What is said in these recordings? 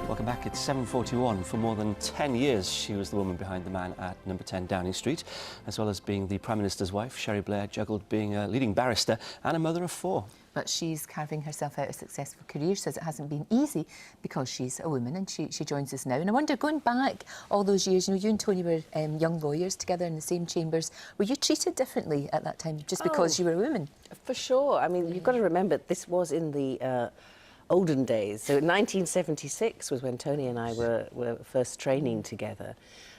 Welcome back. It's 7:41. For more than 10 years, she was the woman behind the man at number 10 Downing Street. As well as being the Prime Minister's wife, Cherie Blair juggled being a leading barrister and a mother of 4. But she's carving herself out a successful career. She says it hasn't been easy because she's a woman, and she joins us now. And I wonder, going back all those years, you know, you and Tony were young lawyers together in the same chambers. Were you treated differently at that time just because you were a woman? For sure. I mean, you've got to remember, this was in the olden days. So 1976 was when Tony and I were first training together.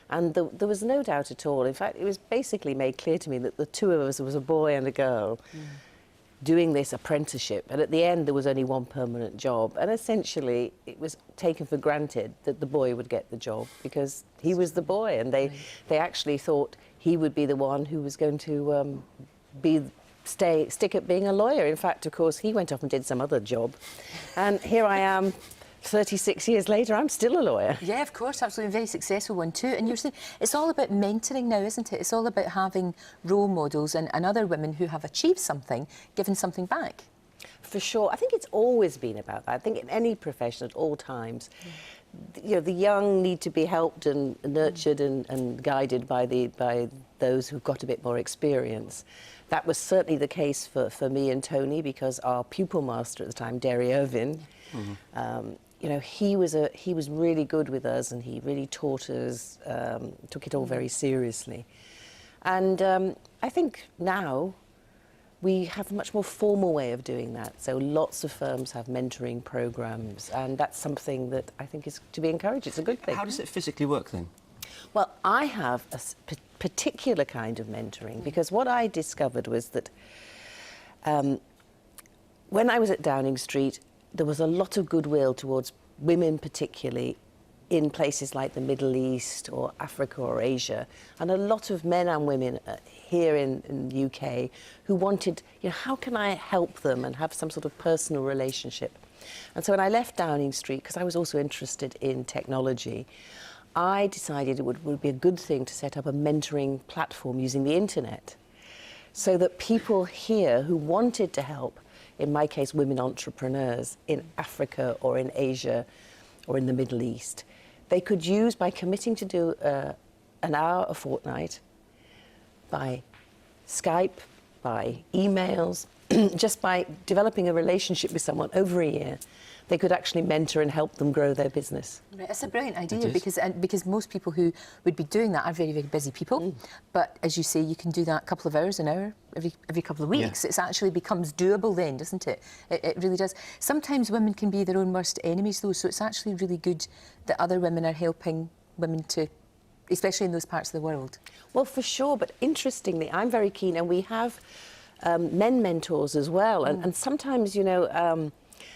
And there was no doubt at all. In fact, it was basically made clear to me that the two of us, there was a boy and a girl, doing this apprenticeship. And at the end, there was only one permanent job. And essentially, it was taken for granted that the boy would get the job because he was the boy. And they actually thought he would be the one who was going to stick at being a lawyer. In fact, of course, he went off and did some other job. And here I am, 36 years later, I'm still a lawyer. Yeah, of course, absolutely. A very successful one too. And you're saying it's all about mentoring now, isn't it? It's all about having role models and other women who have achieved something, giving something back. For sure. I think it's always been about that. I think in any profession at all times, you know, the young need to be helped and nurtured and guided by those who've got a bit more experience. That was certainly the case for me and Tony, because our pupil master at the time, Derry Irvin, you know, he was really good with us, and he really taught us, took it all very seriously. And I think now we have a much more formal way of doing that. So lots of firms have mentoring programs, and that's something that I think is to be encouraged. It's a good thing. How does it physically work then? Well, I have a particular kind of mentoring, because what I discovered was that when I was at Downing Street, there was a lot of goodwill towards women, particularly in places like the Middle East or Africa or Asia, and a lot of men and women here in the UK who wanted, you know, how can I help them and have some sort of personal relationship? And so when I left Downing Street, because I was also interested in technology, I decided it would be a good thing to set up a mentoring platform using the internet, so that people here who wanted to help, in my case, women entrepreneurs in Africa or in Asia or in the Middle East, they could use, by committing to do an hour a fortnight, by Skype, by emails, just by developing a relationship with someone over a year, they could actually mentor and help them grow their business. Right, it's a brilliant idea, because most people who would be doing that are very, very busy people. But as you say, you can do that a couple of hours, an hour, every couple of weeks. It actually becomes doable then, doesn't it? It really does. Sometimes women can be their own worst enemies, though, so it's actually really good that other women are helping women to, especially in those parts of the world. Well, for sure, but interestingly, I'm very keen, and we have men mentors as well, and sometimes, you know,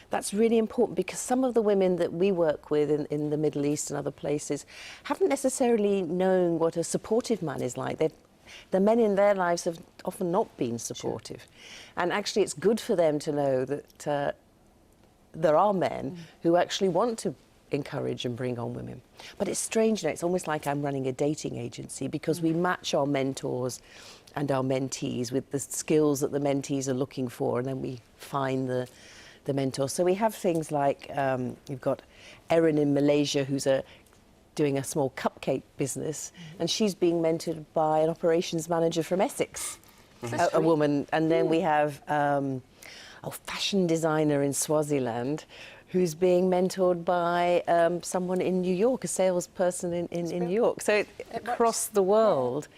that's really important, because some of the women that we work with in the Middle East and other places haven't necessarily known what a supportive man is like. The men in their lives have often not been supportive. And actually it's good for them to know that there are men who actually want to encourage and bring on women. But it's strange, you know, it's almost like I'm running a dating agency, because we match our mentors and our mentees with the skills that the mentees are looking for, and then we find the mentor. So we have things like, we've got Erin in Malaysia, who's doing a small cupcake business, and she's being mentored by an operations manager from Essex, a woman. And then we have a fashion designer in Swaziland who's being mentored by someone in New York, a salesperson in New York. So across the world,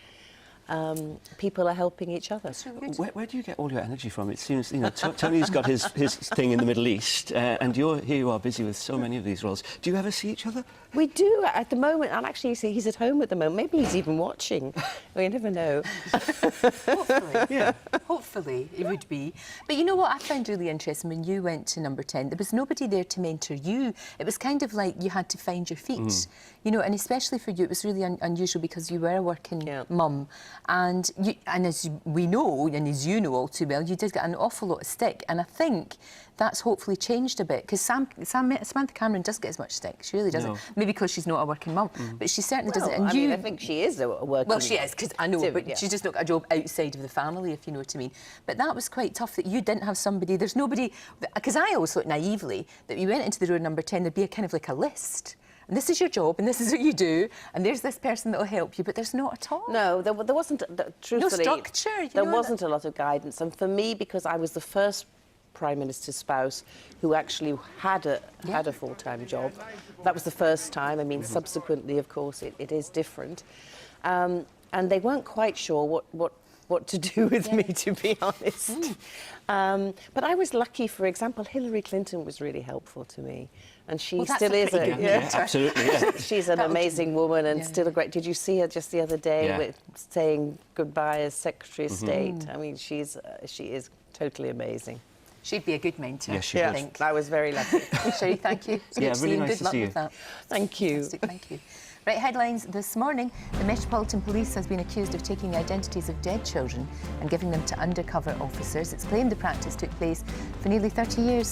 people are helping each other. Where do you get all your energy from? It seems, you know, Tony's got his thing in the Middle East, and here you are busy with so many of these roles. Do you ever see each other? We do at the moment, and actually see he's at home at the moment. Maybe he's even watching. We never know. Hopefully, yeah. Hopefully it would be. But you know what I found really interesting when you went to number 10? There was nobody there to mentor you. It was kind of like you had to find your feet, you know, and especially for you, it was really unusual, because you were a working mum. And as we know, and as you know all too well, you did get an awful lot of stick. And I think that's hopefully changed a bit, because Samantha Cameron doesn't get as much stick. She really doesn't. No. Maybe because she's not a working mum, but she certainly doesn't. And I mean, I think she is a working. Well, she is, because I know, but she's just not got a job outside of the family, if you know what I mean. But that was quite tough that you didn't have somebody. There's nobody, because I always thought naively that you went into the road number 10, there'd be a kind of like a list. And this is your job, and this is what you do, and there's this person that will help you, but there's not at all. No, there wasn't, truthfully... No structure. There wasn't a lot of guidance. And for me, because I was the first Prime Minister's spouse who actually had a full-time job, that was the first time. I mean, subsequently, of course, it is different. And they weren't quite sure what to do with me, to be honest. But I was lucky. For example, Hillary Clinton was really helpful to me, and she still is absolutely. Yeah. She's an amazing woman and still a great. Did you see her just the other day with saying goodbye as Secretary of State? I mean, she is totally amazing. She'd be a good mentor. Yes, she I would. think. I was very lucky. Cherie, thank you. Yeah, really nice to see you. Good luck with that. Thank you. Fantastic, thank you. Right, headlines this morning. The Metropolitan Police has been accused of taking the identities of dead children and giving them to undercover officers. It's claimed the practice took place for nearly 30 years.